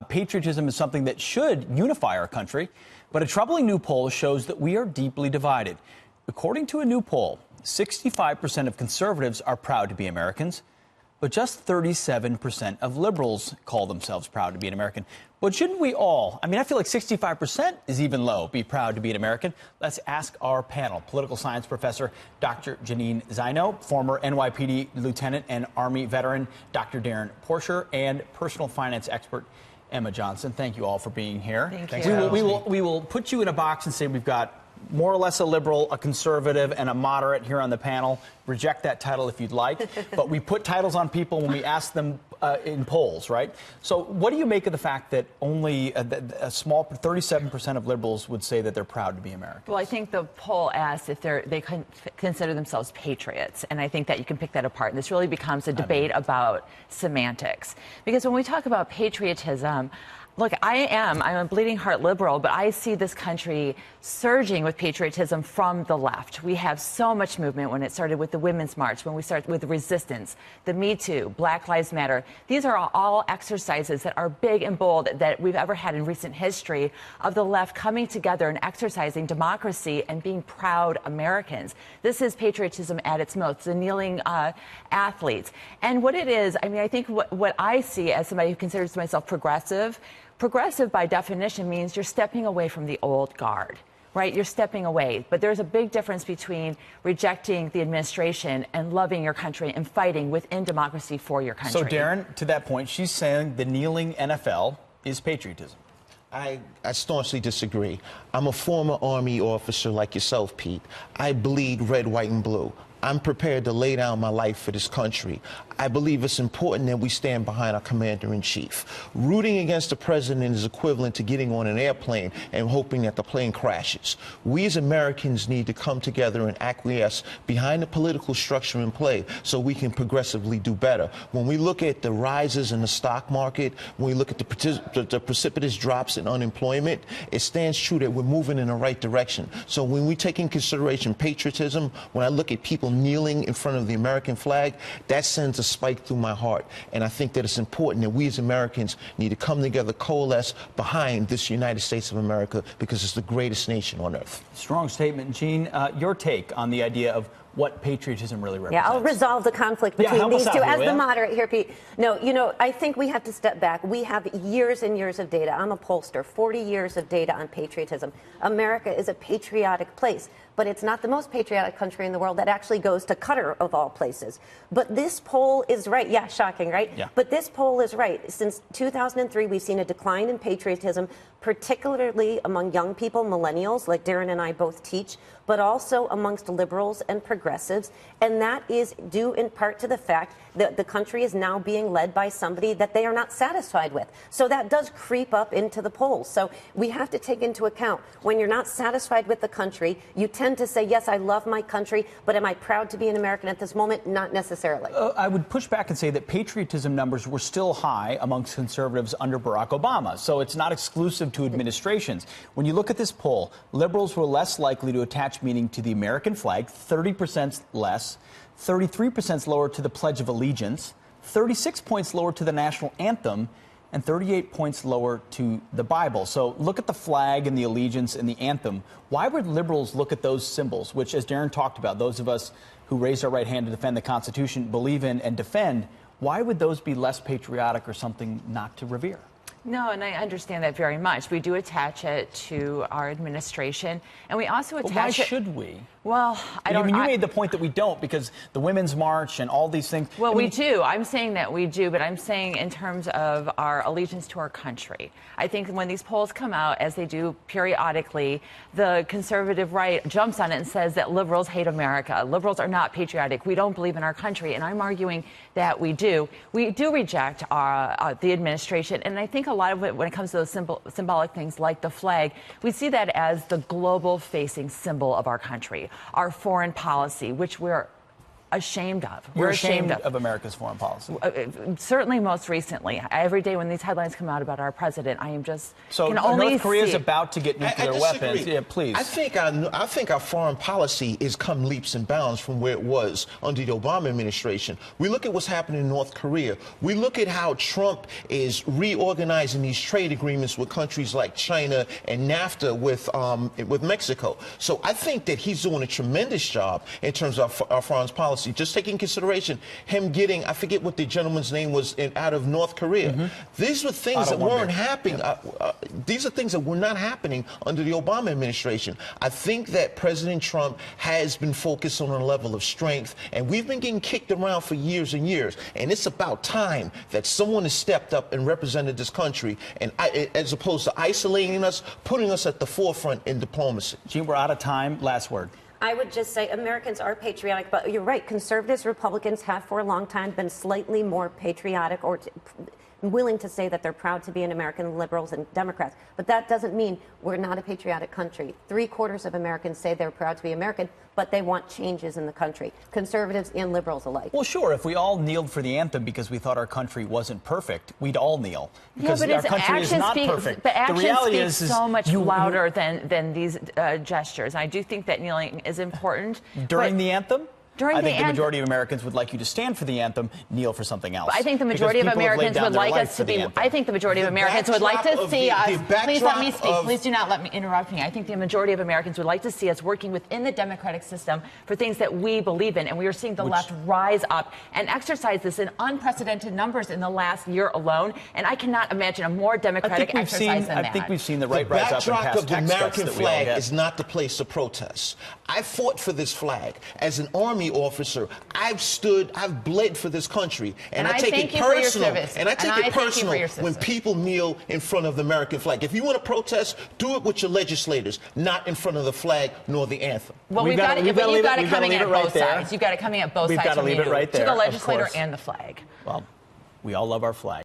Patriotism is something that should unify our country, but a troubling new poll shows that we are deeply divided. According to a new poll, 65% of conservatives are proud to be Americans, but just 37% of liberals call themselves proud to be an American. But shouldn't we all, I feel like 65% is even low, be proud to be an American? Let's ask our panel. Political science professor Dr. Janine Zaino, former NYPD lieutenant and Army veteran Dr. Darren Porcher, and personal finance expert Emma Johnson. Thank you all for being here. Thank you. We will put you in a box and say we've got more or less a liberal, a conservative, and a moderate here on the panel. Reject that title if you'd like. But we put titles on people when we ask them in polls, right? So what do you make of the fact that only a small 37% of liberals would say that they're proud to be Americans? Well, I think the poll asked if they consider themselves patriots, and I think that you can pick that apart. And this really becomes a debate about semantics. Because when we talk about patriotism, look, I'm a bleeding heart liberal, but I see this country surging with patriotism from the left. We have so much movement when it started with the Women's March, when we started with the resistance, the Me Too, Black Lives Matter. These are all exercises that are big and bold that we've ever had in recent history of the left coming together and exercising democracy and being proud Americans. This is patriotism at its most, the kneeling athletes. And what it is, I think what I see as somebody who considers myself progressive by definition means you're stepping away from the old guard, right? You're stepping away. But there's a big difference between rejecting the administration and loving your country and fighting within democracy for your country. So, Darren, to that point, she's saying the kneeling NFL is patriotism. I staunchly disagree. I'm a former Army officer like yourself, Pete. I bleed red, white, and blue. I'm prepared to lay down my life for this country. I believe it's important that we stand behind our commander-in-chief. Rooting against the president is equivalent to getting on an airplane and hoping that the plane crashes. We as Americans need to come together and acquiesce behind the political structure in play so we can progressively do better. When we look at the rises in the stock market, when we look at the precipitous drops in unemployment, it stands true that we're moving in the right direction. So when we take in consideration patriotism, when I look at people kneeling in front of the American flag, that sends a spike through my heart. And I think that it's important that we as Americans need to come together, coalesce behind this United States of America, because it's the greatest nation on earth. Strong statement. Jean, your take on the idea of what patriotism really represents. Yeah, I'll resolve the conflict between these two as the moderate here, Pete. No, I think we have to step back. We have years and years of data. I'm a pollster, 40 years of data on patriotism. America is a patriotic place, but it's not the most patriotic country in the world that actually goes to Qatar, of all places. But this poll is right. Yeah, shocking, right? Yeah. But this poll is right. Since 2003, we've seen a decline in patriotism, particularly among young people, millennials, like Darren and I both teach, but also amongst liberals and progressives. And that is due in part to the fact that the country is now being led by somebody that they are not satisfied with. So that does creep up into the polls. So we have to take into account when you're not satisfied with the country, you tend to say, yes, I love my country, but am I proud to be an American at this moment? Not necessarily. I would push back and say that patriotism numbers were still high amongst conservatives under Barack Obama. So it's not exclusive to administrations. When you look at this poll, liberals were less likely to attach meaning to the American flag, 30% less, 33% lower to the Pledge of Allegiance, 36 points lower to the national anthem, and 38 points lower to the Bible. So look at the flag and the allegiance and the anthem. Why would liberals look at those symbols, which, as Darren talked about, those of us who raised our right hand to defend the Constitution believe in and defend, why would those be less patriotic or something not to revere? No, and I understand that very much. We do attach it to our administration, and we also attach why should we? Well, you made the point that we don't, because the Women's March and all these things. Well, we do. I'm saying that we do, but I'm saying in terms of our allegiance to our country. I think when these polls come out, as they do periodically, the conservative right jumps on it and says that liberals hate America. Liberals are not patriotic. We don't believe in our country, and I'm arguing that we do. We do reject the administration, and I think a lot of it, when it comes to those symbolic things like the flag, we see that as the global-facing symbol of our country. Our foreign policy, which we're ashamed of. We're ashamed of America's foreign policy. Certainly most recently. Every day when these headlines come out about our president, I am just can only North Korea is about to get nuclear weapons. Yeah, please. I think our foreign policy is come leaps and bounds from where it was under the Obama administration. We look at what's happening in North Korea. We look at how Trump is reorganizing these trade agreements with countries like China and NAFTA with Mexico. So I think that he's doing a tremendous job in terms of our foreign policy. Just taking consideration him getting, I forget what the gentleman's name was, out of North Korea. These were things that weren't happening. These are things that were not happening under the Obama administration. I think that President Trump has been focused on a level of strength, and we've been getting kicked around for years and years. And it's about time that someone has stepped up and represented this country, and as opposed to isolating us, putting us at the forefront in diplomacy. Jean, we're out of time. Last word. I would just say Americans are patriotic, but you're right. Conservatives, Republicans have for a long time been slightly more patriotic or willing to say that they're proud to be an American, liberals and Democrats. But that doesn't mean we're not a patriotic country. 3/4 of Americans say they're proud to be American, but they want changes in the country. Conservatives and liberals alike. Well, sure, if we all kneeled for the anthem because we thought our country wasn't perfect, we'd all kneel. Because our country is not perfect. But action speaks so much louder than these gestures. I do think that kneeling is important. During the anthem? I think the anthem, majority of Americans would like you to stand for the anthem, kneel for something else. I think the majority of Americans would like us to be. I think the majority of Americans would like to see us. Please let me speak. Please do not let me interrupt me. I think the majority of Americans would like to see us working within the democratic system for things that we believe in, and we are seeing the left rise up and exercise this in unprecedented numbers in the last year alone. And I cannot imagine a more democratic exercise than that. I think we've seen the right rise up and past the American flag is not the place to protest. I fought for this flag as an Army officer. I've bled for this country, and I take it personal. And I take it personal when people kneel in front of the American flag. If you want to protest, do it with your legislators, not in front of the flag nor the anthem. Well, you've got it coming at both sides. You've got it coming at both sides. We've got to leave it right there. To the legislator and the flag. Well, we all love our flag.